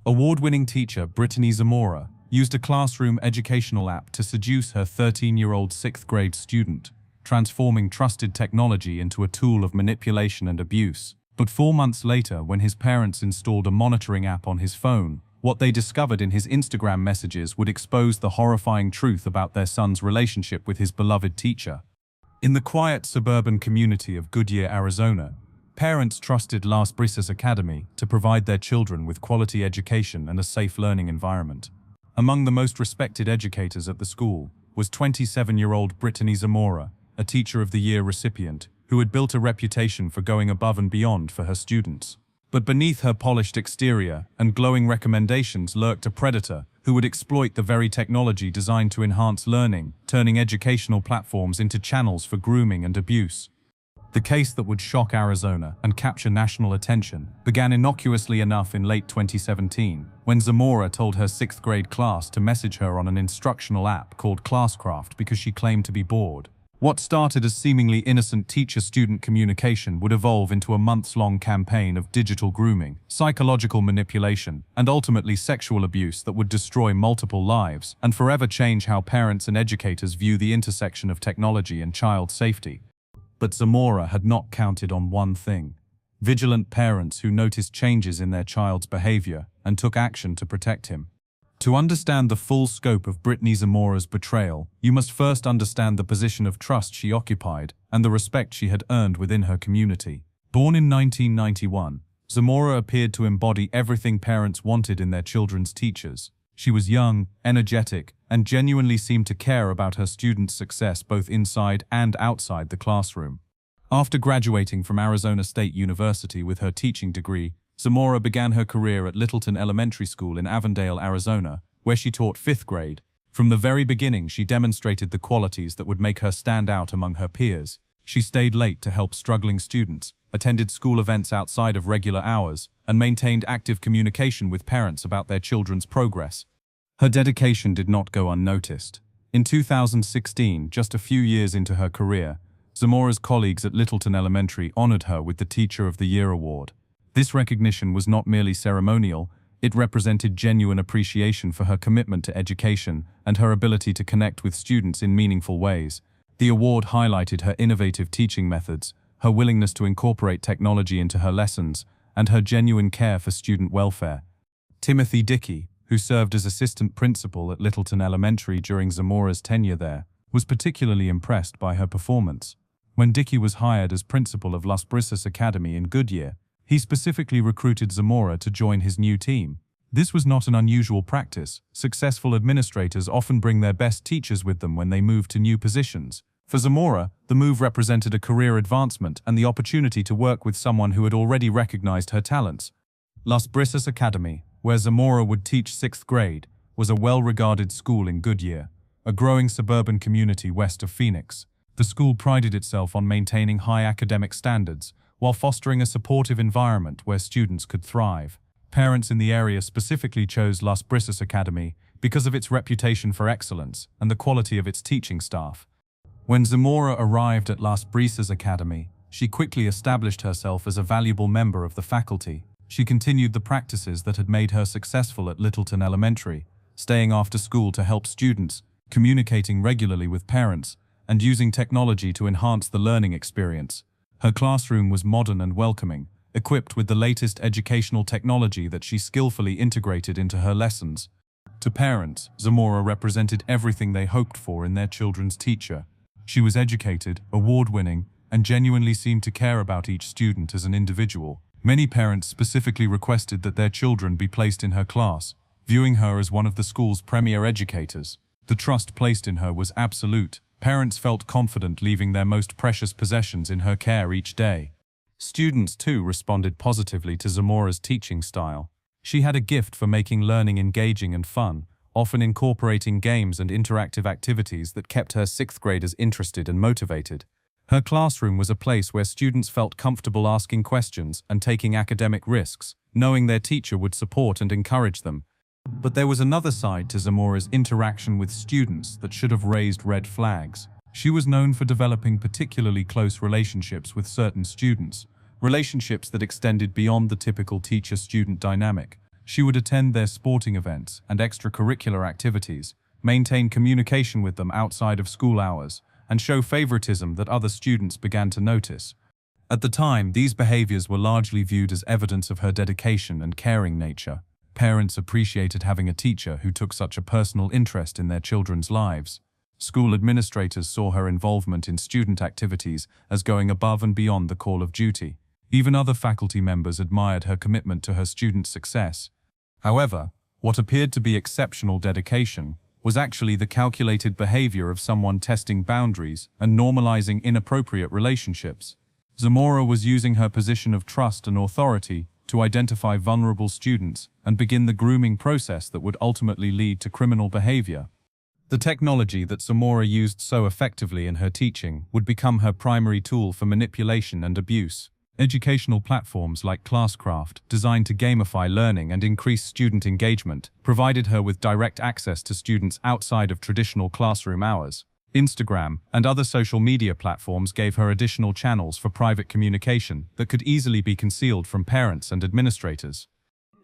Award-winning teacher Brittany Zamora used a classroom educational app to seduce her 13-year-old 6th grade student, transforming trusted technology into a tool of manipulation and abuse. But 4 months later, when his parents installed a monitoring app on his phone, what they discovered in his Instagram messages would expose the horrifying truth about their son's relationship with his beloved teacher. In the quiet suburban community of Goodyear, Arizona, parents trusted Las Brisas Academy to provide their children with quality education and a safe learning environment. Among the most respected educators at the school was 27-year-old Brittany Zamora, a Teacher of the Year recipient, who had built a reputation for going above and beyond for her students. But beneath her polished exterior and glowing recommendations lurked a predator who would exploit the very technology designed to enhance learning, turning educational platforms into channels for grooming and abuse. The case that would shock Arizona and capture national attention began innocuously enough in late 2017, when Zamora told her 6th grade class to message her on an instructional app called Classcraft because she claimed to be bored. What started as seemingly innocent teacher-student communication would evolve into a months-long campaign of digital grooming, psychological manipulation, and ultimately sexual abuse that would destroy multiple lives and forever change how parents and educators view the intersection of technology and child safety. But Zamora had not counted on one thing: vigilant parents who noticed changes in their child's behavior and took action to protect him. To understand the full scope of Brittany Zamora's betrayal, you must first understand the position of trust she occupied and the respect she had earned within her community. Born in 1991, Zamora appeared to embody everything parents wanted in their children's teachers. She was young, energetic, and genuinely seemed to care about her students' success both inside and outside the classroom. After graduating from Arizona State University with her teaching degree, Zamora began her career at Littleton Elementary School in Avondale, Arizona, where she taught 5th grade. From the very beginning, she demonstrated the qualities that would make her stand out among her peers. She stayed late to help struggling students, attended school events outside of regular hours, and maintained active communication with parents about their children's progress. Her dedication did not go unnoticed. In 2016, just a few years into her career, Zamora's colleagues at Littleton Elementary honored her with the Teacher of the Year award. This recognition was not merely ceremonial, it represented genuine appreciation for her commitment to education and her ability to connect with students in meaningful ways. The award highlighted her innovative teaching methods, her willingness to incorporate technology into her lessons, and her genuine care for student welfare. Timothy Dickey, who served as assistant principal at Littleton Elementary during Zamora's tenure there, was particularly impressed by her performance. When Dickey was hired as principal of Las Brisas Academy in Goodyear, he specifically recruited Zamora to join his new team. This was not an unusual practice. Successful administrators often bring their best teachers with them when they move to new positions. For Zamora, the move represented a career advancement and the opportunity to work with someone who had already recognized her talents. Las Brisas Academy, where Zamora would teach 6th grade, was a well-regarded school in Goodyear, a growing suburban community west of Phoenix. The school prided itself on maintaining high academic standards, while fostering a supportive environment where students could thrive. Parents in the area specifically chose Las Brisas Academy because of its reputation for excellence and the quality of its teaching staff. When Zamora arrived at Las Brisas Academy, she quickly established herself as a valuable member of the faculty. She continued the practices that had made her successful at Littleton Elementary, staying after school to help students, communicating regularly with parents, and using technology to enhance the learning experience. Her classroom was modern and welcoming, equipped with the latest educational technology that she skillfully integrated into her lessons. To parents, Zamora represented everything they hoped for in their children's teacher. She was educated, award-winning, and genuinely seemed to care about each student as an individual. Many parents specifically requested that their children be placed in her class, viewing her as one of the school's premier educators. The trust placed in her was absolute. Parents felt confident leaving their most precious possessions in her care each day. Students, too, responded positively to Zamora's teaching style. She had a gift for making learning engaging and fun, often incorporating games and interactive activities that kept her 6th graders interested and motivated. Her classroom was a place where students felt comfortable asking questions and taking academic risks, knowing their teacher would support and encourage them. But there was another side to Zamora's interaction with students that should have raised red flags. She was known for developing particularly close relationships with certain students, relationships that extended beyond the typical teacher-student dynamic. She would attend their sporting events and extracurricular activities, maintain communication with them outside of school hours, and show favoritism that other students began to notice. At the time, these behaviors were largely viewed as evidence of her dedication and caring nature. Parents appreciated having a teacher who took such a personal interest in their children's lives. School administrators saw her involvement in student activities as going above and beyond the call of duty. Even other faculty members admired her commitment to her students' success. However, what appeared to be exceptional dedication was actually the calculated behavior of someone testing boundaries and normalizing inappropriate relationships. Zamora was using her position of trust and authority to identify vulnerable students and begin the grooming process that would ultimately lead to criminal behavior. The technology that Zamora used so effectively in her teaching would become her primary tool for manipulation and abuse. Educational platforms like Classcraft, designed to gamify learning and increase student engagement, provided her with direct access to students outside of traditional classroom hours. Instagram and other social media platforms gave her additional channels for private communication that could easily be concealed from parents and administrators.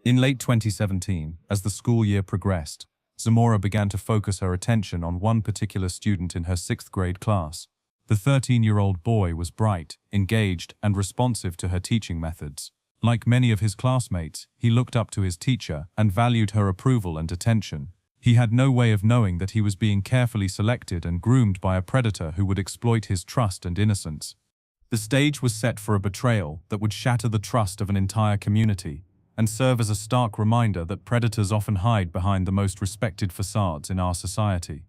In late 2017, as the school year progressed, Zamora began to focus her attention on one particular student in her 6th grade class. The 13-year-old boy was bright, engaged, and responsive to her teaching methods. Like many of his classmates, he looked up to his teacher and valued her approval and attention. He had no way of knowing that he was being carefully selected and groomed by a predator who would exploit his trust and innocence. The stage was set for a betrayal that would shatter the trust of an entire community and serve as a stark reminder that predators often hide behind the most respected facades in our society.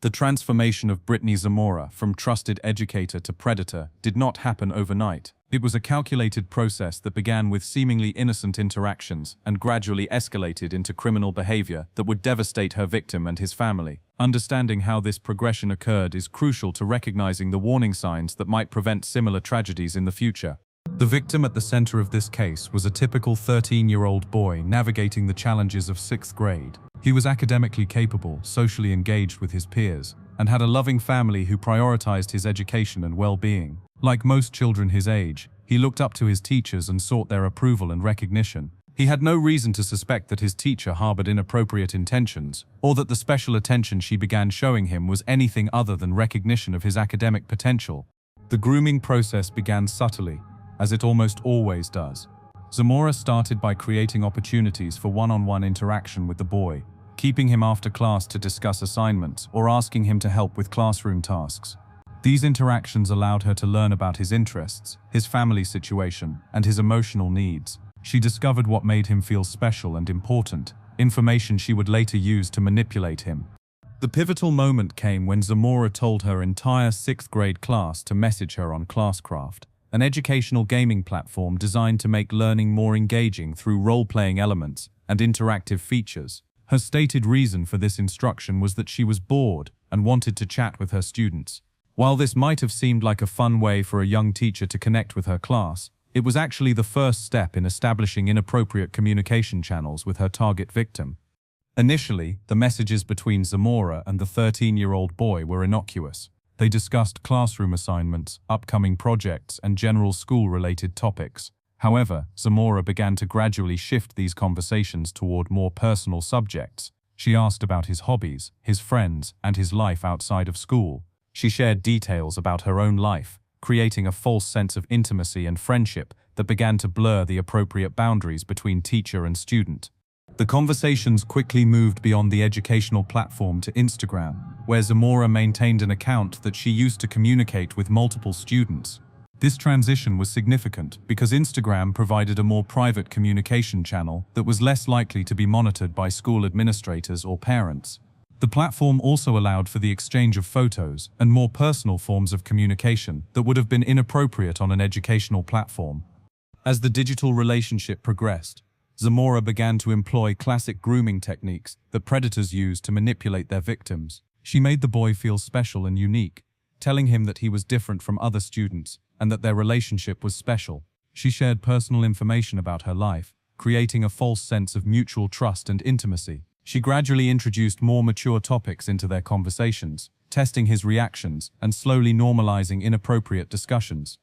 The transformation of Brittany Zamora from trusted educator to predator did not happen overnight. It was a calculated process that began with seemingly innocent interactions and gradually escalated into criminal behavior that would devastate her victim and his family. Understanding how this progression occurred is crucial to recognizing the warning signs that might prevent similar tragedies in the future. The victim at the center of this case was a typical 13-year-old boy navigating the challenges of 6th grade. He was academically capable, socially engaged with his peers, and had a loving family who prioritized his education and well-being. Like most children his age, he looked up to his teachers and sought their approval and recognition. He had no reason to suspect that his teacher harbored inappropriate intentions, or that the special attention she began showing him was anything other than recognition of his academic potential. The grooming process began subtly, as it almost always does. Zamora started by creating opportunities for one-on-one interaction with the boy, keeping him after class to discuss assignments or asking him to help with classroom tasks. These interactions allowed her to learn about his interests, his family situation, and his emotional needs. She discovered what made him feel special and important, information she would later use to manipulate him. The pivotal moment came when Zamora told her entire 6th grade class to message her on Classcraft, an educational gaming platform designed to make learning more engaging through role-playing elements and interactive features. Her stated reason for this instruction was that she was bored and wanted to chat with her students. While this might have seemed like a fun way for a young teacher to connect with her class, it was actually the first step in establishing inappropriate communication channels with her target victim. Initially, the messages between Zamora and the 13-year-old boy were innocuous. They discussed classroom assignments, upcoming projects, and general school-related topics. However, Zamora began to gradually shift these conversations toward more personal subjects. She asked about his hobbies, his friends, and his life outside of school. She shared details about her own life, creating a false sense of intimacy and friendship that began to blur the appropriate boundaries between teacher and student. The conversations quickly moved beyond the educational platform to Instagram, where Zamora maintained an account that she used to communicate with multiple students. This transition was significant because Instagram provided a more private communication channel that was less likely to be monitored by school administrators or parents. The platform also allowed for the exchange of photos and more personal forms of communication that would have been inappropriate on an educational platform. As the digital relationship progressed, Zamora began to employ classic grooming techniques that predators use to manipulate their victims. She made the boy feel special and unique, telling him that he was different from other students and that their relationship was special. She shared personal information about her life, creating a false sense of mutual trust and intimacy. She gradually introduced more mature topics into their conversations, testing his reactions and slowly normalizing inappropriate discussions.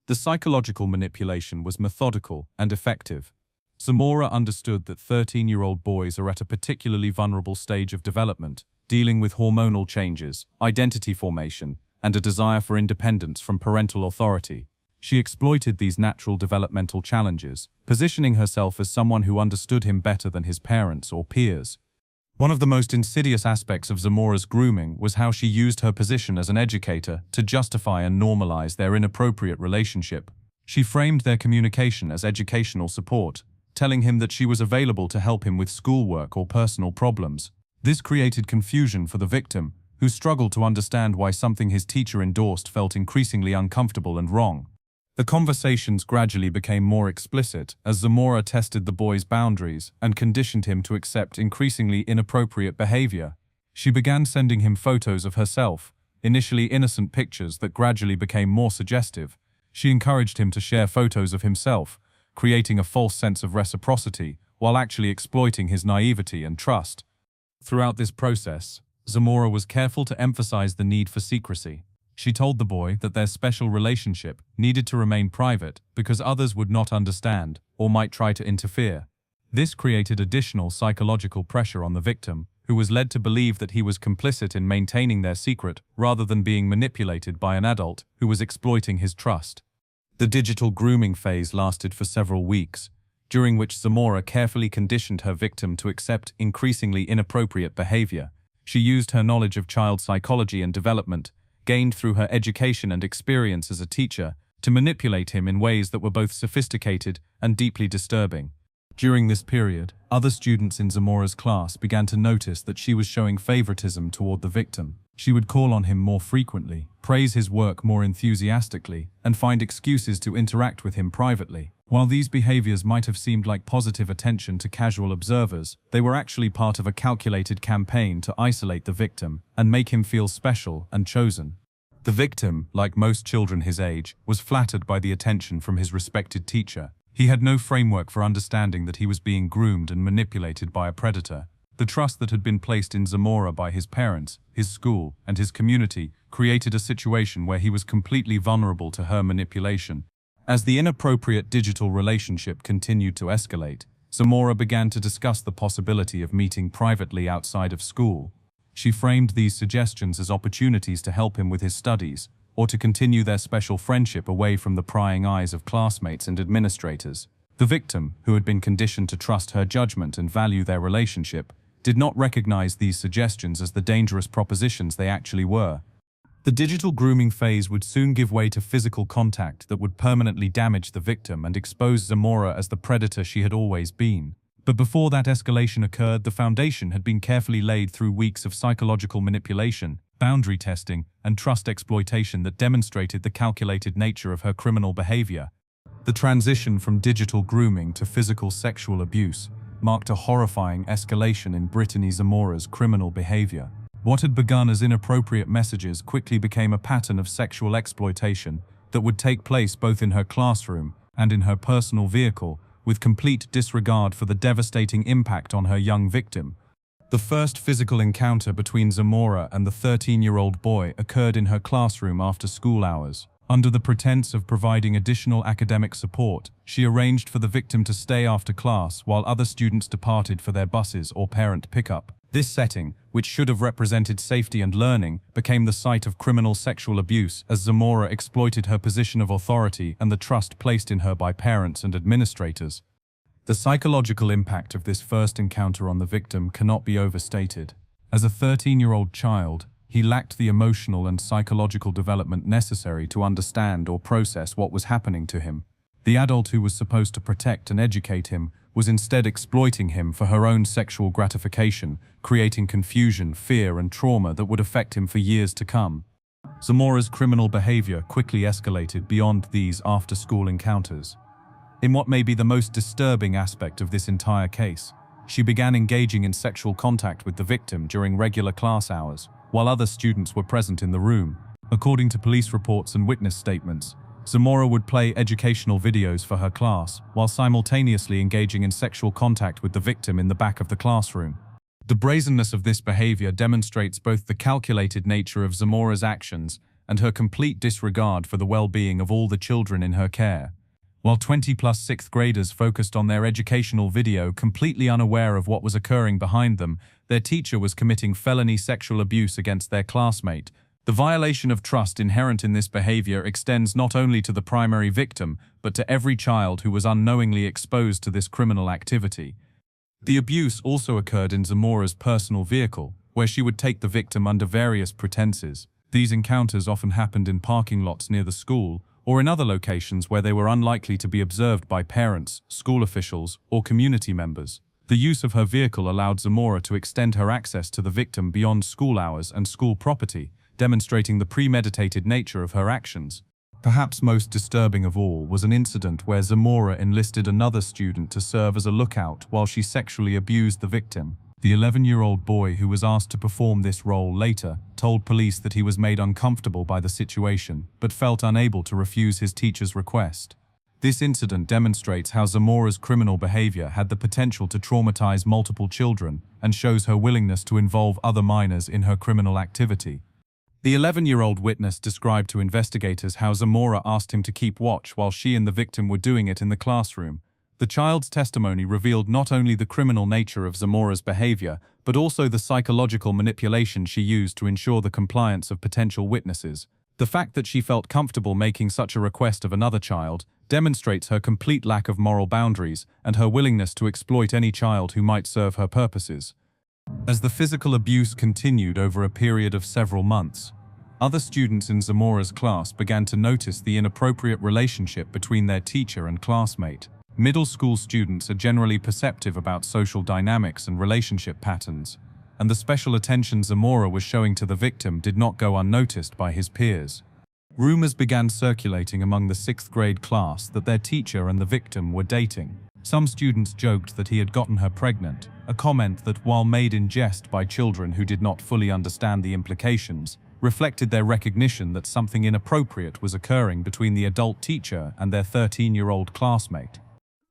The psychological manipulation was methodical and effective. Zamora understood that 13-year-old boys are at a particularly vulnerable stage of development, dealing with hormonal changes, identity formation, and a desire for independence from parental authority. She exploited these natural developmental challenges, positioning herself as someone who understood him better than his parents or peers. One of the most insidious aspects of Zamora's grooming was how she used her position as an educator to justify and normalize their inappropriate relationship. She framed their communication as educational support, telling him that she was available to help him with schoolwork or personal problems. This created confusion for the victim, who struggled to understand why something his teacher endorsed felt increasingly uncomfortable and wrong. The conversations gradually became more explicit as Zamora tested the boy's boundaries and conditioned him to accept increasingly inappropriate behavior. She began sending him photos of herself, initially innocent pictures that gradually became more suggestive. She encouraged him to share photos of himself, creating a false sense of reciprocity while actually exploiting his naivety and trust. Throughout this process, Zamora was careful to emphasize the need for secrecy. She told the boy that their special relationship needed to remain private because others would not understand or might try to interfere. This created additional psychological pressure on the victim, who was led to believe that he was complicit in maintaining their secret rather than being manipulated by an adult who was exploiting his trust. The digital grooming phase lasted for several weeks, during which Zamora carefully conditioned her victim to accept increasingly inappropriate behavior. She used her knowledge of child psychology and development, gained through her education and experience as a teacher, to manipulate him in ways that were both sophisticated and deeply disturbing. During this period, other students in Zamora's class began to notice that she was showing favoritism toward the victim. She would call on him more frequently, praise his work more enthusiastically, and find excuses to interact with him privately. While these behaviors might have seemed like positive attention to casual observers, they were actually part of a calculated campaign to isolate the victim and make him feel special and chosen. The victim, like most children his age, was flattered by the attention from his respected teacher. He had no framework for understanding that he was being groomed and manipulated by a predator. The trust that had been placed in Zamora by his parents, his school, and his community created a situation where he was completely vulnerable to her manipulation. As the inappropriate digital relationship continued to escalate, Zamora began to discuss the possibility of meeting privately outside of school. She framed these suggestions as opportunities to help him with his studies, or to continue their special friendship away from the prying eyes of classmates and administrators. The victim, who had been conditioned to trust her judgment and value their relationship, did not recognize these suggestions as the dangerous propositions they actually were. The digital grooming phase would soon give way to physical contact that would permanently damage the victim and expose Zamora as the predator she had always been. But before that escalation occurred, the foundation had been carefully laid through weeks of psychological manipulation, boundary testing, and trust exploitation that demonstrated the calculated nature of her criminal behavior. The transition from digital grooming to physical sexual abuse marked a horrifying escalation in Brittany Zamora's criminal behavior. What had begun as inappropriate messages quickly became a pattern of sexual exploitation that would take place both in her classroom and in her personal vehicle, with complete disregard for the devastating impact on her young victim. The first physical encounter between Zamora and the 13-year-old boy occurred in her classroom after school hours. Under the pretense of providing additional academic support, she arranged for the victim to stay after class while other students departed for their buses or parent pickup. This setting, which should have represented safety and learning, became the site of criminal sexual abuse as Zamora exploited her position of authority and the trust placed in her by parents and administrators. The psychological impact of this first encounter on the victim cannot be overstated. As a 13-year-old child, he lacked the emotional and psychological development necessary to understand or process what was happening to him. The adult who was supposed to protect and educate him was instead exploiting him for her own sexual gratification, creating confusion, fear, and trauma that would affect him for years to come. Zamora's criminal behavior quickly escalated beyond these after-school encounters. In what may be the most disturbing aspect of this entire case, she began engaging in sexual contact with the victim during regular class hours, while other students were present in the room. According to police reports and witness statements, Zamora would play educational videos for her class, while simultaneously engaging in sexual contact with the victim in the back of the classroom. The brazenness of this behavior demonstrates both the calculated nature of Zamora's actions and her complete disregard for the well-being of all the children in her care. While 20-plus sixth graders focused on their educational video, completely unaware of what was occurring behind them, their teacher was committing felony sexual abuse against their classmate. The violation of trust inherent in this behavior extends not only to the primary victim, but to every child who was unknowingly exposed to this criminal activity. The abuse also occurred in Zamora's personal vehicle, where she would take the victim under various pretenses. These encounters often happened in parking lots near the school, or in other locations where they were unlikely to be observed by parents, school officials, or community members. The use of her vehicle allowed Zamora to extend her access to the victim beyond school hours and school property, demonstrating the premeditated nature of her actions. Perhaps most disturbing of all was an incident where Zamora enlisted another student to serve as a lookout while she sexually abused the victim. The 11-year-old boy who was asked to perform this role later told police that he was made uncomfortable by the situation, but felt unable to refuse his teacher's request. This incident demonstrates how Zamora's criminal behavior had the potential to traumatize multiple children and shows her willingness to involve other minors in her criminal activity. The 11-year-old witness described to investigators how Zamora asked him to keep watch while she and the victim were doing it in the classroom. The child's testimony revealed not only the criminal nature of Zamora's behavior, but also the psychological manipulation she used to ensure the compliance of potential witnesses. The fact that she felt comfortable making such a request of another child demonstrates her complete lack of moral boundaries and her willingness to exploit any child who might serve her purposes. As the physical abuse continued over a period of several months, other students in Zamora's class began to notice the inappropriate relationship between their teacher and classmate. Middle school students are generally perceptive about social dynamics and relationship patterns, and the special attention Zamora was showing to the victim did not go unnoticed by his peers. Rumors began circulating among the sixth grade class that their teacher and the victim were dating. Some students joked that he had gotten her pregnant, a comment that, while made in jest by children who did not fully understand the implications, reflected their recognition that something inappropriate was occurring between the adult teacher and their 13-year-old classmate.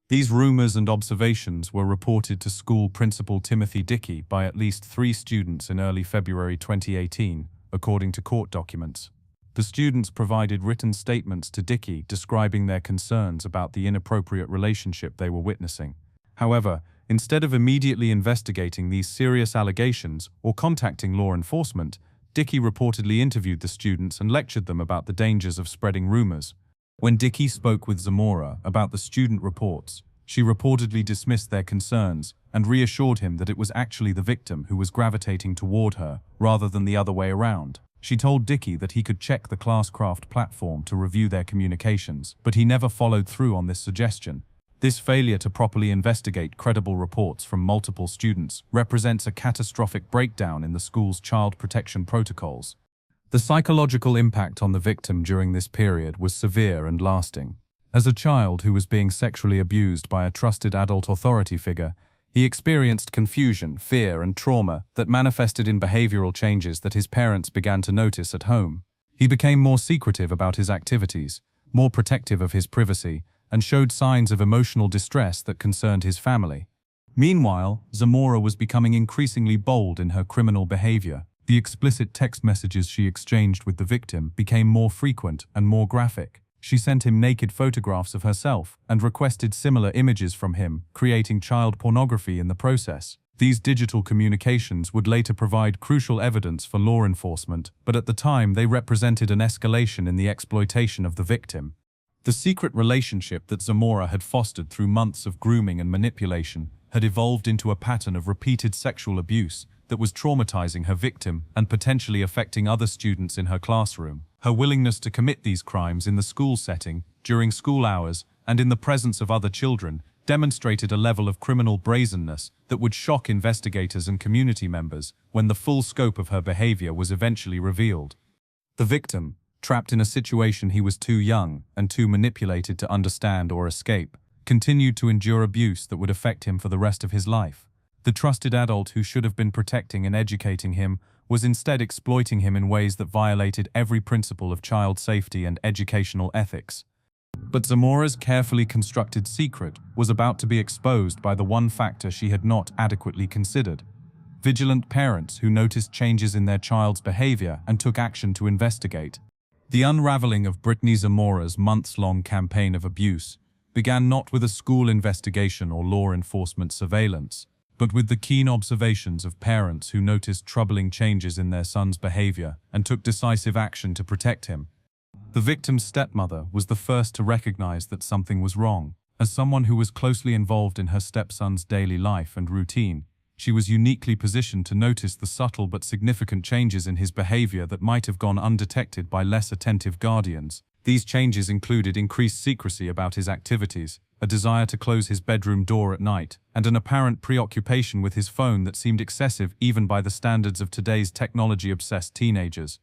These rumors and observations were reported to school principal Timothy Dickey by at least 3 students in early February 2018, according to court documents. The students provided written statements to Dickey describing their concerns about the inappropriate relationship they were witnessing. However, instead of immediately investigating these serious allegations or contacting law enforcement, Dickey reportedly interviewed the students and lectured them about the dangers of spreading rumors. When Dickey spoke with Zamora about the student reports, she reportedly dismissed their concerns and reassured him that it was actually the victim who was gravitating toward her rather than the other way around. She told Dickey that he could check the Classcraft platform to review their communications, but he never followed through on this suggestion. This failure to properly investigate credible reports from multiple students represents a catastrophic breakdown in the school's child protection protocols. The psychological impact on the victim during this period was severe and lasting. As a child who was being sexually abused by a trusted adult authority figure, he experienced confusion, fear, and trauma that manifested in behavioral changes that his parents began to notice at home. He became more secretive about his activities, more protective of his privacy, and showed signs of emotional distress that concerned his family. Meanwhile, Zamora was becoming increasingly bold in her criminal behavior. The explicit text messages she exchanged with the victim became more frequent and more graphic. She sent him naked photographs of herself and requested similar images from him, creating child pornography in the process. These digital communications would later provide crucial evidence for law enforcement, but at the time they represented an escalation in the exploitation of the victim. The secret relationship that Zamora had fostered through months of grooming and manipulation had evolved into a pattern of repeated sexual abuse that was traumatizing her victim and potentially affecting other students in her classroom. Her willingness to commit these crimes in the school setting, during school hours, and in the presence of other children demonstrated a level of criminal brazenness that would shock investigators and community members when the full scope of her behavior was eventually revealed. The victim, trapped in a situation he was too young and too manipulated to understand or escape, continued to endure abuse that would affect him for the rest of his life. The trusted adult who should have been protecting and educating him was instead exploiting him in ways that violated every principle of child safety and educational ethics. But Zamora's carefully constructed secret was about to be exposed by the one factor she had not adequately considered: vigilant parents who noticed changes in their child's behavior and took action to investigate. The unraveling of Brittany Zamora's months-long campaign of abuse began not with a school investigation or law enforcement surveillance, but with the keen observations of parents who noticed troubling changes in their son's behavior and took decisive action to protect him. The victim's stepmother was the first to recognize that something was wrong. As someone who was closely involved in her stepson's daily life and routine, she was uniquely positioned to notice the subtle but significant changes in his behavior that might have gone undetected by less attentive guardians. These changes included increased secrecy about his activities, a desire to close his bedroom door at night, and an apparent preoccupation with his phone that seemed excessive even by the standards of today's technology-obsessed teenagers.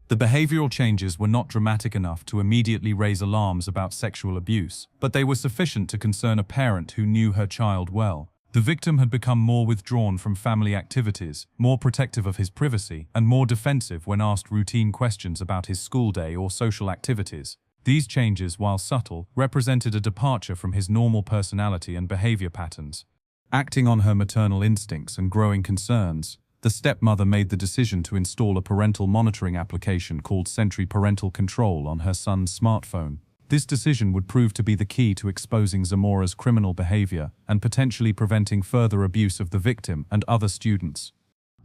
The behavioral changes were not dramatic enough to immediately raise alarms about sexual abuse, but they were sufficient to concern a parent who knew her child well. The victim had become more withdrawn from family activities, more protective of his privacy, and more defensive when asked routine questions about his school day or social activities. These changes, while subtle, represented a departure from his normal personality and behavior patterns. Acting on her maternal instincts and growing concerns, the stepmother made the decision to install a parental monitoring application called Sentry Parental Control on her son's smartphone. This decision would prove to be the key to exposing Zamora's criminal behavior and potentially preventing further abuse of the victim and other students.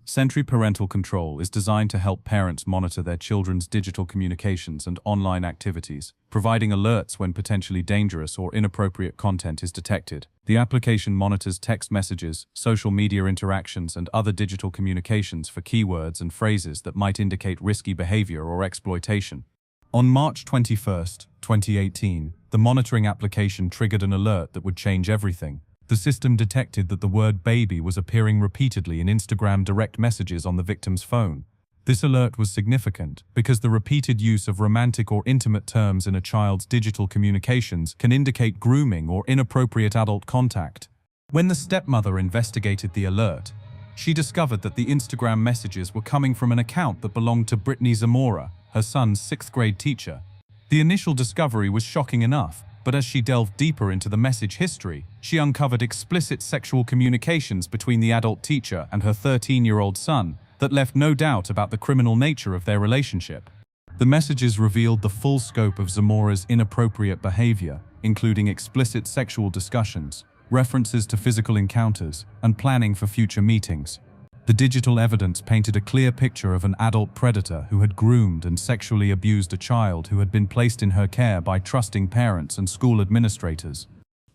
Sentry Parental Control is designed to help parents monitor their children's digital communications and online activities, providing alerts when potentially dangerous or inappropriate content is detected. The application monitors text messages, social media interactions, and other digital communications for keywords and phrases that might indicate risky behavior or exploitation. On March 21, 2018, the monitoring application triggered an alert that would change everything. The system detected that the word baby was appearing repeatedly in Instagram direct messages on the victim's phone. This alert was significant because the repeated use of romantic or intimate terms in a child's digital communications can indicate grooming or inappropriate adult contact. When the stepmother investigated the alert, she discovered that the Instagram messages were coming from an account that belonged to Brittany Zamora, her son's 6th grade teacher. The initial discovery was shocking enough, but as she delved deeper into the message history, she uncovered explicit sexual communications between the adult teacher and her 13-year-old son that left no doubt about the criminal nature of their relationship. The messages revealed the full scope of Zamora's inappropriate behavior, including explicit sexual discussions, references to physical encounters, and planning for future meetings. The digital evidence painted a clear picture of an adult predator who had groomed and sexually abused a child who had been placed in her care by trusting parents and school administrators.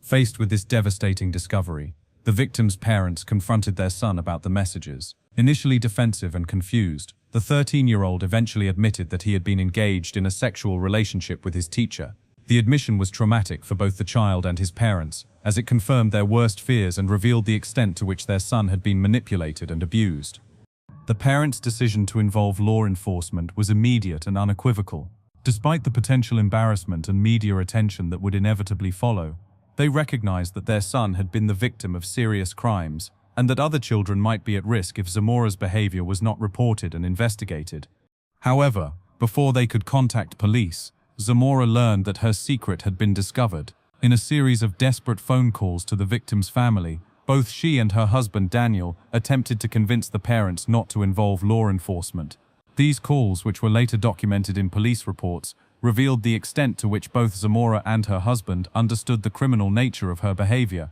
Faced with this devastating discovery, the victim's parents confronted their son about the messages. Initially defensive and confused, the 13-year-old eventually admitted that he had been engaged in a sexual relationship with his teacher. The admission was traumatic for both the child and his parents, as it confirmed their worst fears and revealed the extent to which their son had been manipulated and abused. The parents' decision to involve law enforcement was immediate and unequivocal. Despite the potential embarrassment and media attention that would inevitably follow, they recognized that their son had been the victim of serious crimes, and that other children might be at risk if Zamora's behavior was not reported and investigated. However, before they could contact police, Zamora learned that her secret had been discovered. In a series of desperate phone calls to the victim's family, both she and her husband Daniel attempted to convince the parents not to involve law enforcement. These calls, which were later documented in police reports, revealed the extent to which both Zamora and her husband understood the criminal nature of her behavior.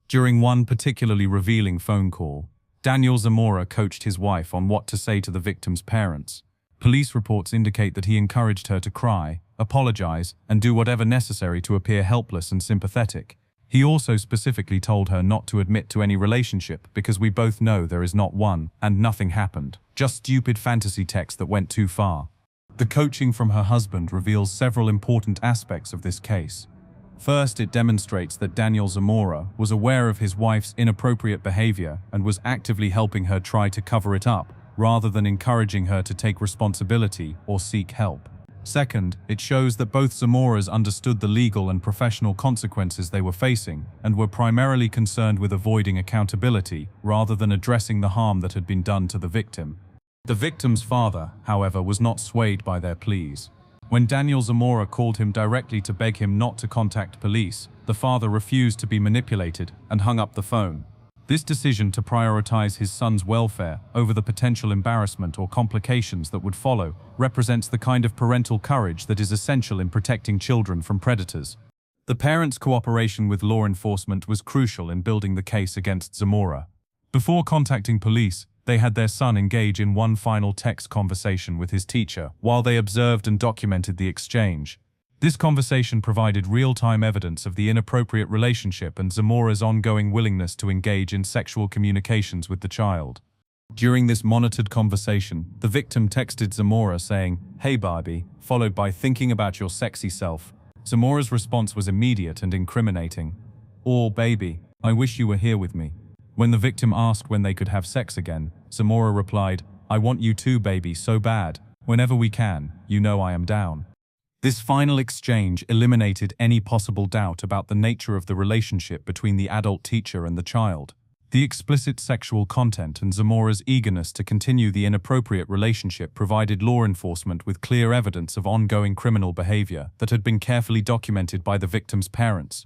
During one particularly revealing phone call, Daniel Zamora coached his wife on what to say to the victim's parents. Police reports indicate that he encouraged her to cry, apologize, and do whatever necessary to appear helpless and sympathetic. He also specifically told her not to admit to any relationship because we both know there is not one, and nothing happened. Just stupid fantasy text that went too far. The coaching from her husband reveals several important aspects of this case. First, it demonstrates that Daniel Zamora was aware of his wife's inappropriate behavior and was actively helping her try to cover it up, rather than encouraging her to take responsibility or seek help. Second, it shows that both Zamoras understood the legal and professional consequences they were facing and were primarily concerned with avoiding accountability rather than addressing the harm that had been done to the victim. The victim's father, however, was not swayed by their pleas. When Daniel Zamora called him directly to beg him not to contact police, the father refused to be manipulated and hung up the phone. This decision to prioritize his son's welfare over the potential embarrassment or complications that would follow represents the kind of parental courage that is essential in protecting children from predators. The parents' cooperation with law enforcement was crucial in building the case against Zamora. Before contacting police, they had their son engage in one final text conversation with his teacher while they observed and documented the exchange. This conversation provided real-time evidence of the inappropriate relationship and Zamora's ongoing willingness to engage in sexual communications with the child. During this monitored conversation, the victim texted Zamora saying, "Hey Barbie," followed by "thinking about your sexy self." Zamora's response was immediate and incriminating. "Oh baby, I wish you were here with me." When the victim asked when they could have sex again, Zamora replied, "I want you too baby so bad. Whenever we can, you know I am down." This final exchange eliminated any possible doubt about the nature of the relationship between the adult teacher and the child. The explicit sexual content and Zamora's eagerness to continue the inappropriate relationship provided law enforcement with clear evidence of ongoing criminal behavior that had been carefully documented by the victim's parents.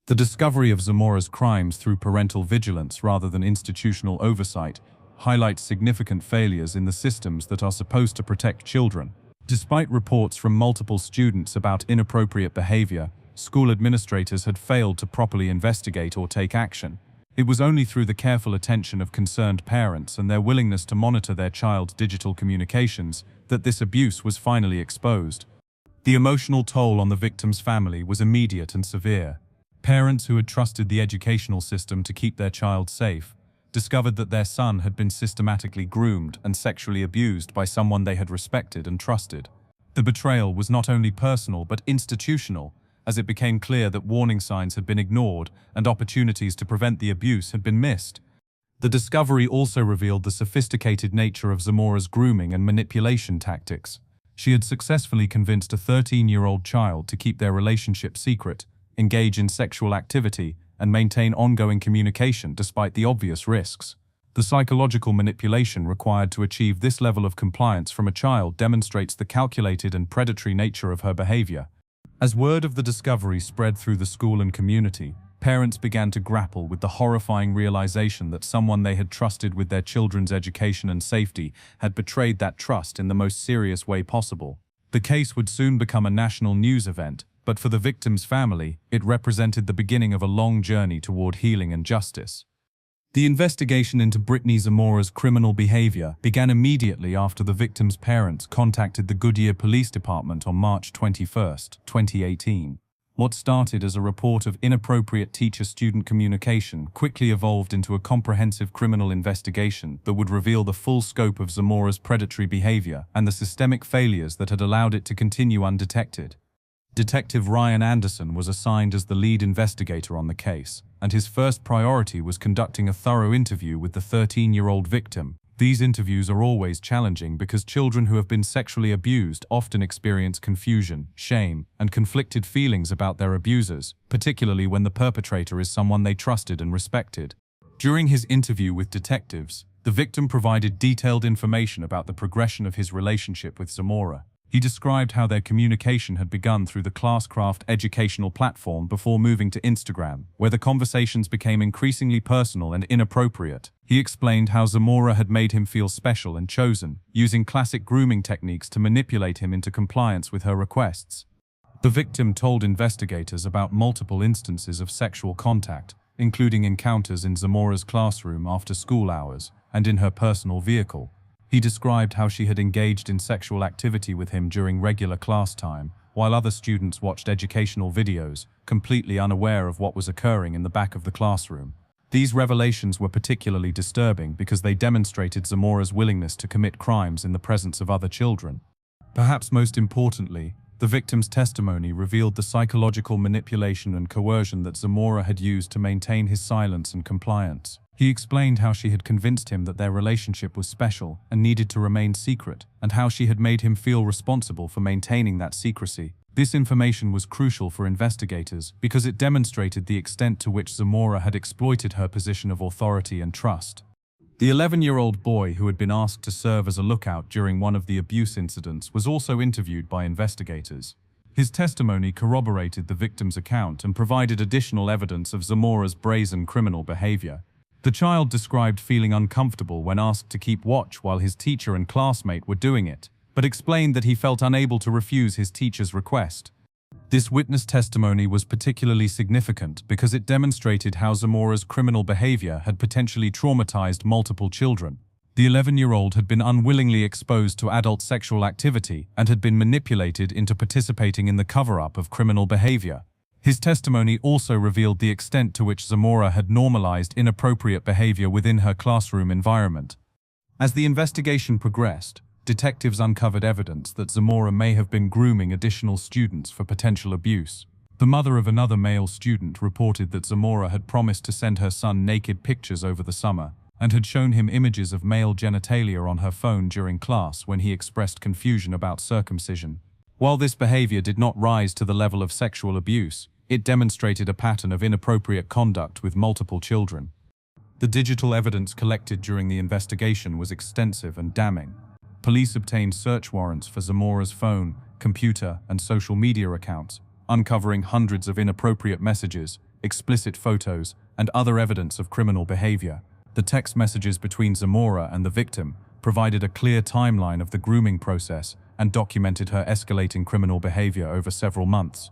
The discovery of Zamora's crimes through parental vigilance rather than institutional oversight highlights significant failures in the systems that are supposed to protect children. Despite reports from multiple students about inappropriate behavior, school administrators had failed to properly investigate or take action. It was only through the careful attention of concerned parents and their willingness to monitor their child's digital communications that this abuse was finally exposed. The emotional toll on the victim's family was immediate and severe. Parents who had trusted the educational system to keep their child safe discovered that their son had been systematically groomed and sexually abused by someone they had respected and trusted. The betrayal was not only personal but institutional, as it became clear that warning signs had been ignored and opportunities to prevent the abuse had been missed. The discovery also revealed the sophisticated nature of Zamora's grooming and manipulation tactics. She had successfully convinced a 13-year-old child to keep their relationship secret, engage in sexual activity, and maintain ongoing communication despite the obvious risks. The psychological manipulation required to achieve this level of compliance from a child demonstrates the calculated and predatory nature of her behavior. As word of the discovery spread through the school and community, parents began to grapple with the horrifying realization that someone they had trusted with their children's education and safety had betrayed that trust in the most serious way possible. The case would soon become a national news event, but for the victim's family, it represented the beginning of a long journey toward healing and justice. The investigation into Brittany Zamora's criminal behavior began immediately after the victim's parents contacted the Goodyear Police Department on March 21, 2018. What started as a report of inappropriate teacher-student communication quickly evolved into a comprehensive criminal investigation that would reveal the full scope of Zamora's predatory behavior and the systemic failures that had allowed it to continue undetected. Detective Ryan Anderson was assigned as the lead investigator on the case, and his first priority was conducting a thorough interview with the 13-year-old victim. These interviews are always challenging because children who have been sexually abused often experience confusion, shame, and conflicted feelings about their abusers, particularly when the perpetrator is someone they trusted and respected. During his interview with detectives, the victim provided detailed information about the progression of his relationship with Zamora. He described how their communication had begun through the Classcraft educational platform before moving to Instagram, where the conversations became increasingly personal and inappropriate. He explained how Zamora had made him feel special and chosen, using classic grooming techniques to manipulate him into compliance with her requests. The victim told investigators about multiple instances of sexual contact, including encounters in Zamora's classroom after school hours and in her personal vehicle. He described how she had engaged in sexual activity with him during regular class time, while other students watched educational videos, completely unaware of what was occurring in the back of the classroom. These revelations were particularly disturbing because they demonstrated Zamora's willingness to commit crimes in the presence of other children. Perhaps most importantly, the victim's testimony revealed the psychological manipulation and coercion that Zamora had used to maintain his silence and compliance. He explained how she had convinced him that their relationship was special and needed to remain secret, and how she had made him feel responsible for maintaining that secrecy. This information was crucial for investigators because it demonstrated the extent to which Zamora had exploited her position of authority and trust. The 11-year-old boy who had been asked to serve as a lookout during one of the abuse incidents was also interviewed by investigators. His testimony corroborated the victim's account and provided additional evidence of Zamora's brazen criminal behavior. The child described feeling uncomfortable when asked to keep watch while his teacher and classmate were doing it, but explained that he felt unable to refuse his teacher's request. This witness testimony was particularly significant because it demonstrated how Zamora's criminal behavior had potentially traumatized multiple children. The 11-year-old had been unwillingly exposed to adult sexual activity and had been manipulated into participating in the cover-up of criminal behavior. His testimony also revealed the extent to which Zamora had normalized inappropriate behavior within her classroom environment. As the investigation progressed, detectives uncovered evidence that Zamora may have been grooming additional students for potential abuse. The mother of another male student reported that Zamora had promised to send her son naked pictures over the summer, and had shown him images of male genitalia on her phone during class when he expressed confusion about circumcision. While this behavior did not rise to the level of sexual abuse, it demonstrated a pattern of inappropriate conduct with multiple children. The digital evidence collected during the investigation was extensive and damning. Police obtained search warrants for Zamora's phone, computer, and social media accounts, uncovering hundreds of inappropriate messages, explicit photos, and other evidence of criminal behavior. The text messages between Zamora and the victim provided a clear timeline of the grooming process and documented her escalating criminal behavior over several months.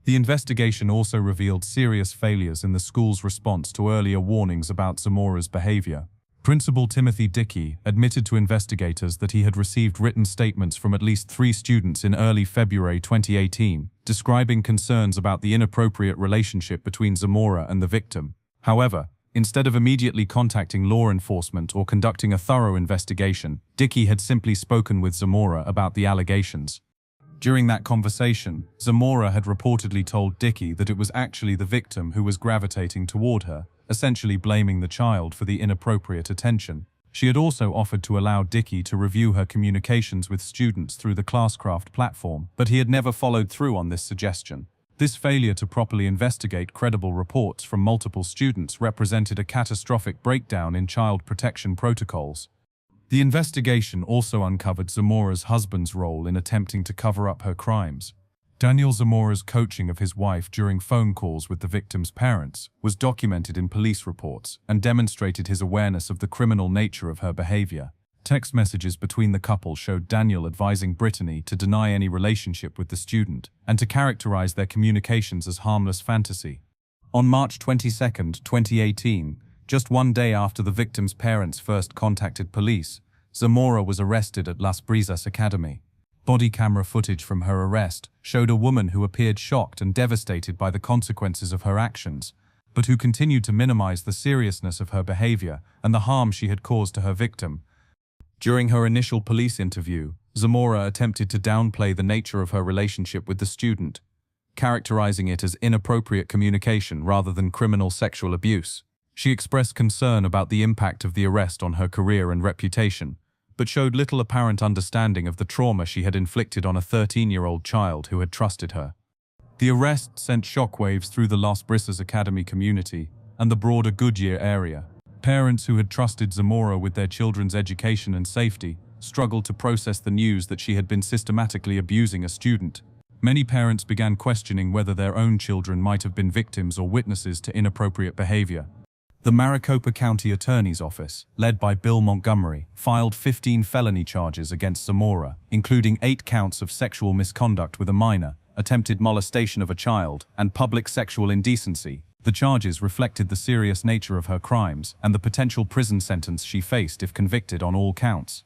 The investigation also revealed serious failures in the school's response to earlier warnings about Zamora's behavior. Principal Timothy Dickey admitted to investigators that he had received written statements from at least 3 students in early February 2018, describing concerns about the inappropriate relationship between Zamora and the victim. However, instead of immediately contacting law enforcement or conducting a thorough investigation, Dickey had simply spoken with Zamora about the allegations. During that conversation, Zamora had reportedly told Dickey that it was actually the victim who was gravitating toward her, essentially blaming the child for the inappropriate attention. She had also offered to allow Dickey to review her communications with students through the Classcraft platform, but he had never followed through on this suggestion. This failure to properly investigate credible reports from multiple students represented a catastrophic breakdown in child protection protocols. The investigation also uncovered Zamora's husband's role in attempting to cover up her crimes. Daniel Zamora's coaching of his wife during phone calls with the victim's parents was documented in police reports and demonstrated his awareness of the criminal nature of her behavior. Text messages between the couple showed Daniel advising Brittany to deny any relationship with the student and to characterize their communications as harmless fantasy. On March 22, 2018, just one day after the victim's parents first contacted police, Zamora was arrested at Las Brisas Academy. Body camera footage from her arrest showed a woman who appeared shocked and devastated by the consequences of her actions, but who continued to minimize the seriousness of her behavior and the harm she had caused to her victim. During her initial police interview, Zamora attempted to downplay the nature of her relationship with the student, characterizing it as inappropriate communication rather than criminal sexual abuse. She expressed concern about the impact of the arrest on her career and reputation, but showed little apparent understanding of the trauma she had inflicted on a 13-year-old child who had trusted her. The arrest sent shockwaves through the Las Brisas Academy community and the broader Goodyear area. Parents who had trusted Zamora with their children's education and safety struggled to process the news that she had been systematically abusing a student. Many parents began questioning whether their own children might have been victims or witnesses to inappropriate behavior. The Maricopa County Attorney's Office, led by Bill Montgomery, filed 15 felony charges against Zamora, including 8 counts of sexual misconduct with a minor, attempted molestation of a child, and public sexual indecency. The charges reflected the serious nature of her crimes and the potential prison sentence she faced if convicted on all counts.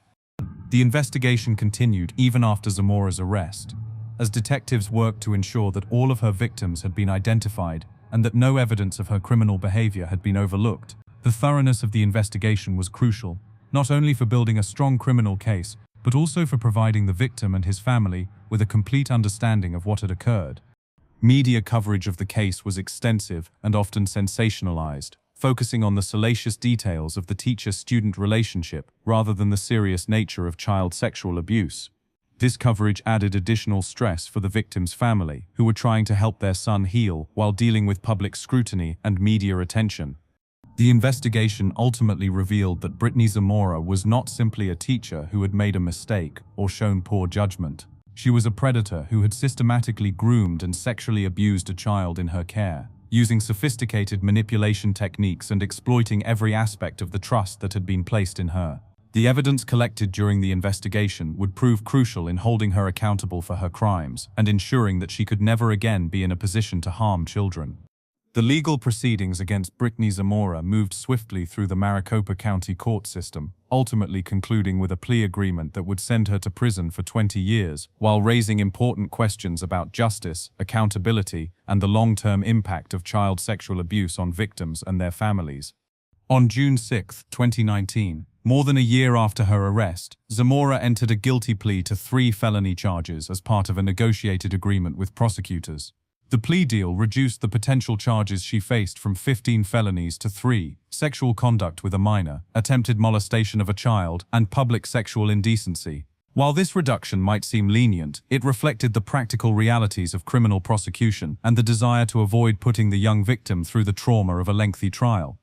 The investigation continued even after Zamora's arrest, as detectives worked to ensure that all of her victims had been identified and that no evidence of her criminal behavior had been overlooked. The thoroughness of the investigation was crucial, not only for building a strong criminal case, but also for providing the victim and his family with a complete understanding of what had occurred. Media coverage of the case was extensive and often sensationalized, focusing on the salacious details of the teacher-student relationship rather than the serious nature of child sexual abuse. This coverage added additional stress for the victim's family, who were trying to help their son heal while dealing with public scrutiny and media attention. The investigation ultimately revealed that Brittany Zamora was not simply a teacher who had made a mistake or shown poor judgment. She was a predator who had systematically groomed and sexually abused a child in her care, using sophisticated manipulation techniques and exploiting every aspect of the trust that had been placed in her. The evidence collected during the investigation would prove crucial in holding her accountable for her crimes and ensuring that she could never again be in a position to harm children. The legal proceedings against Brittany Zamora moved swiftly through the Maricopa County court system, ultimately concluding with a plea agreement that would send her to prison for 20 years, while raising important questions about justice, accountability, and the long-term impact of child sexual abuse on victims and their families. On June 6, 2019, more than a year after her arrest, Zamora entered a guilty plea to 3 felony charges as part of a negotiated agreement with prosecutors. The plea deal reduced the potential charges she faced from 15 felonies to 3: sexual conduct with a minor, attempted molestation of a child, and public sexual indecency. While this reduction might seem lenient, it reflected the practical realities of criminal prosecution and the desire to avoid putting the young victim through the trauma of a lengthy trial.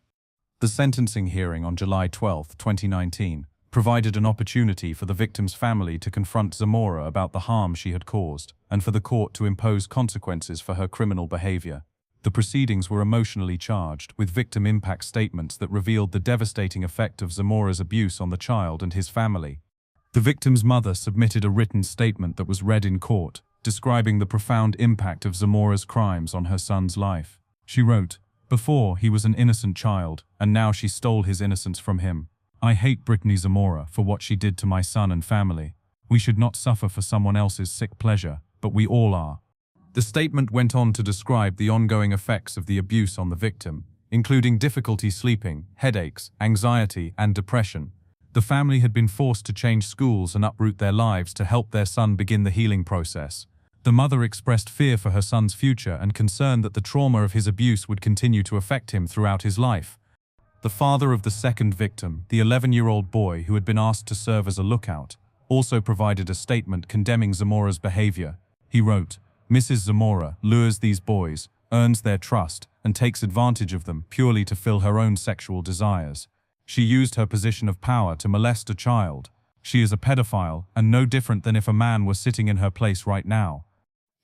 The sentencing hearing on July 12, 2019, provided an opportunity for the victim's family to confront Zamora about the harm she had caused, and for the court to impose consequences for her criminal behavior. The proceedings were emotionally charged, with victim impact statements that revealed the devastating effect of Zamora's abuse on the child and his family. The victim's mother submitted a written statement that was read in court, describing the profound impact of Zamora's crimes on her son's life. She wrote, "Before, he was an innocent child, and now she stole his innocence from him. I hate Brittany Zamora for what she did to my son and family. We should not suffer for someone else's sick pleasure, but we all are." The statement went on to describe the ongoing effects of the abuse on the victim, including difficulty sleeping, headaches, anxiety, and depression. The family had been forced to change schools and uproot their lives to help their son begin the healing process. The mother expressed fear for her son's future and concern that the trauma of his abuse would continue to affect him throughout his life. The father of the second victim, the 11-year-old boy who had been asked to serve as a lookout, also provided a statement condemning Zamora's behavior. He wrote, "Mrs. Zamora lures these boys, earns their trust, and takes advantage of them purely to fill her own sexual desires. She used her position of power to molest a child. She is a pedophile and no different than if a man were sitting in her place right now."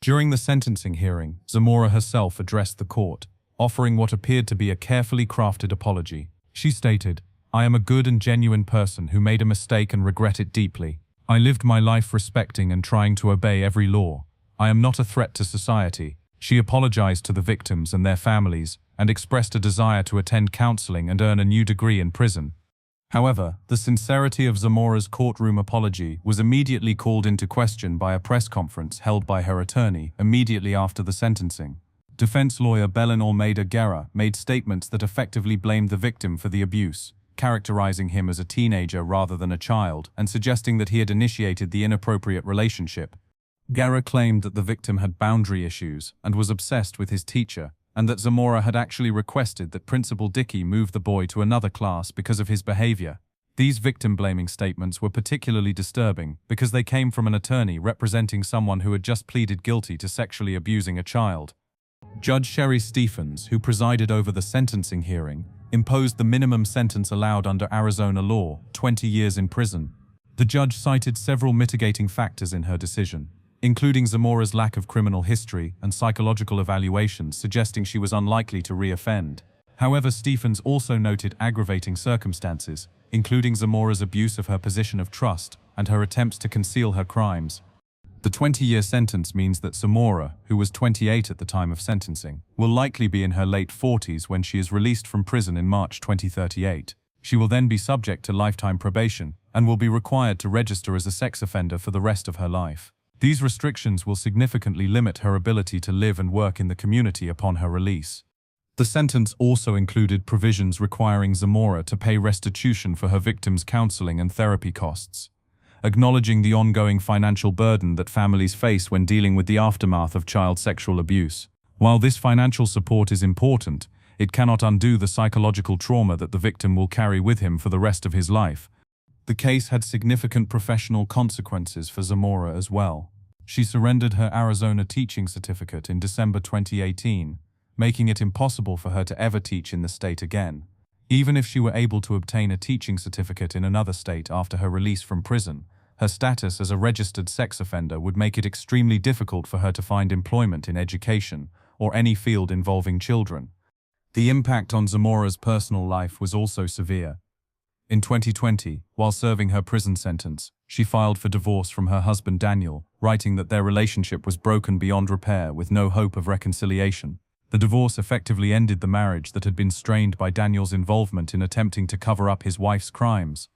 During the sentencing hearing, Zamora herself addressed the court, offering what appeared to be a carefully crafted apology. She stated, "I am a good and genuine person who made a mistake and regret it deeply. I lived my life respecting and trying to obey every law. I am not a threat to society." She apologized to the victims and their families and expressed a desire to attend counseling and earn a new degree in prison. However, the sincerity of Zamora's courtroom apology was immediately called into question by a press conference held by her attorney immediately after the sentencing. Defense lawyer Belen Almeida Guerra made statements that effectively blamed the victim for the abuse, characterizing him as a teenager rather than a child and suggesting that he had initiated the inappropriate relationship. Guerra claimed that the victim had boundary issues and was obsessed with his teacher, and that Zamora had actually requested that Principal Dickey move the boy to another class because of his behavior. These victim-blaming statements were particularly disturbing because they came from an attorney representing someone who had just pleaded guilty to sexually abusing a child. Judge Sherry Stephens, who presided over the sentencing hearing, imposed the minimum sentence allowed under Arizona law, 20 years in prison. The judge cited several mitigating factors in her decision, including Zamora's lack of criminal history and psychological evaluations suggesting she was unlikely to re-offend. However, Stephens also noted aggravating circumstances, including Zamora's abuse of her position of trust and her attempts to conceal her crimes. The 20-year sentence means that Zamora, who was 28 at the time of sentencing, will likely be in her late 40s when she is released from prison in March 2038. She will then be subject to lifetime probation and will be required to register as a sex offender for the rest of her life. These restrictions will significantly limit her ability to live and work in the community upon her release. The sentence also included provisions requiring Zamora to pay restitution for her victims' counseling and therapy costs, acknowledging the ongoing financial burden that families face when dealing with the aftermath of child sexual abuse. While this financial support is important, it cannot undo the psychological trauma that the victim will carry with him for the rest of his life. The case had significant professional consequences for Zamora as well. She surrendered her Arizona teaching certificate in December 2018, making it impossible for her to ever teach in the state again. Even if she were able to obtain a teaching certificate in another state after her release from prison, her status as a registered sex offender would make it extremely difficult for her to find employment in education or any field involving children. The impact on Zamora's personal life was also severe. In 2020, while serving her prison sentence, she filed for divorce from her husband Daniel, writing that their relationship was broken beyond repair with no hope of reconciliation. The divorce effectively ended the marriage that had been strained by Daniel's involvement in attempting to cover up his wife's crimes.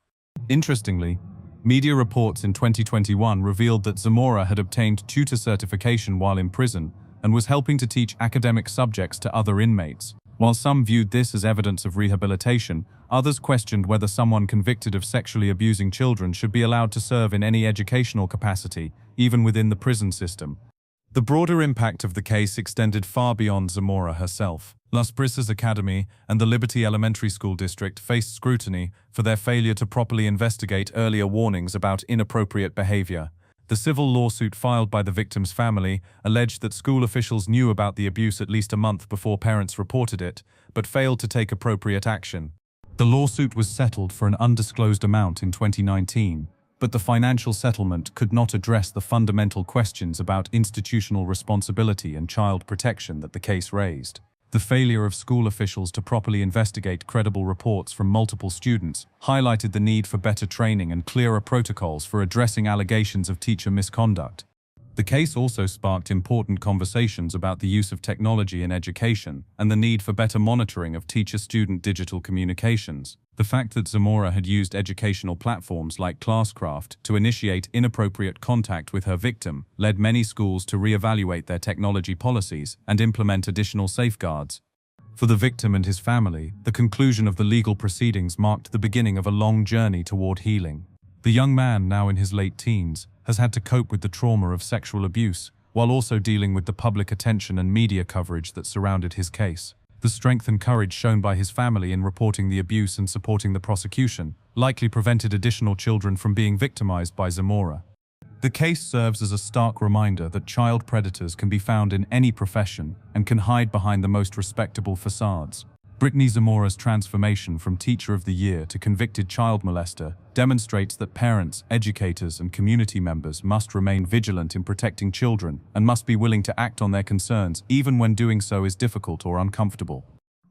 Interestingly, media reports in 2021 revealed that Zamora had obtained tutor certification while in prison and was helping to teach academic subjects to other inmates. While some viewed this as evidence of rehabilitation, others questioned whether someone convicted of sexually abusing children should be allowed to serve in any educational capacity, even within the prison system. The broader impact of the case extended far beyond Zamora herself. Las Brisas Academy and the Liberty Elementary School District faced scrutiny for their failure to properly investigate earlier warnings about inappropriate behavior. The civil lawsuit filed by the victim's family alleged that school officials knew about the abuse at least a month before parents reported it, but failed to take appropriate action. The lawsuit was settled for an undisclosed amount in 2019, but the financial settlement could not address the fundamental questions about institutional responsibility and child protection that the case raised. The failure of school officials to properly investigate credible reports from multiple students highlighted the need for better training and clearer protocols for addressing allegations of teacher misconduct. The case also sparked important conversations about the use of technology in education and the need for better monitoring of teacher-student digital communications. The fact that Zamora had used educational platforms like Classcraft to initiate inappropriate contact with her victim led many schools to reevaluate their technology policies and implement additional safeguards. For the victim and his family, the conclusion of the legal proceedings marked the beginning of a long journey toward healing. The young man, now in his late teens, has had to cope with the trauma of sexual abuse, while also dealing with the public attention and media coverage that surrounded his case. The strength and courage shown by his family in reporting the abuse and supporting the prosecution likely prevented additional children from being victimized by Zamora. The case serves as a stark reminder that child predators can be found in any profession and can hide behind the most respectable facades. Brittany Zamora's transformation from Teacher of the Year to convicted child molester demonstrates that parents, educators, and community members must remain vigilant in protecting children and must be willing to act on their concerns even when doing so is difficult or uncomfortable.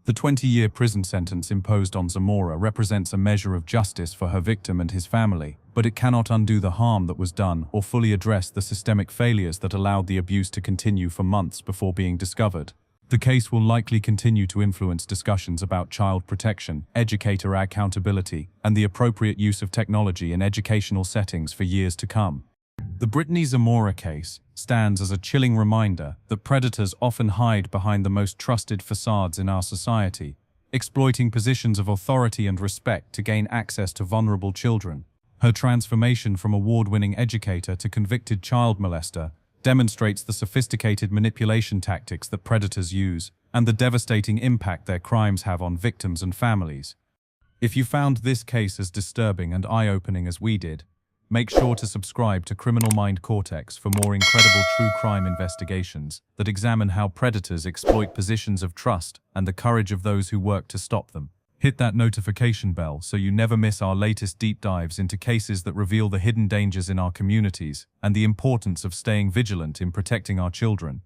The 20-year prison sentence imposed on Zamora represents a measure of justice for her victim and his family, but it cannot undo the harm that was done or fully address the systemic failures that allowed the abuse to continue for months before being discovered. The case will likely continue to influence discussions about child protection, educator accountability, and the appropriate use of technology in educational settings for years to come. The Brittany Zamora case stands as a chilling reminder that predators often hide behind the most trusted facades in our society, exploiting positions of authority and respect to gain access to vulnerable children. Her transformation from award-winning educator to convicted child molester demonstrates the sophisticated manipulation tactics that predators use and the devastating impact their crimes have on victims and families. If you found this case as disturbing and eye-opening as we did, make sure to subscribe to Criminal Mind Cortex for more incredible true crime investigations that examine how predators exploit positions of trust and the courage of those who work to stop them. Hit that notification bell so you never miss our latest deep dives into cases that reveal the hidden dangers in our communities and the importance of staying vigilant in protecting our children.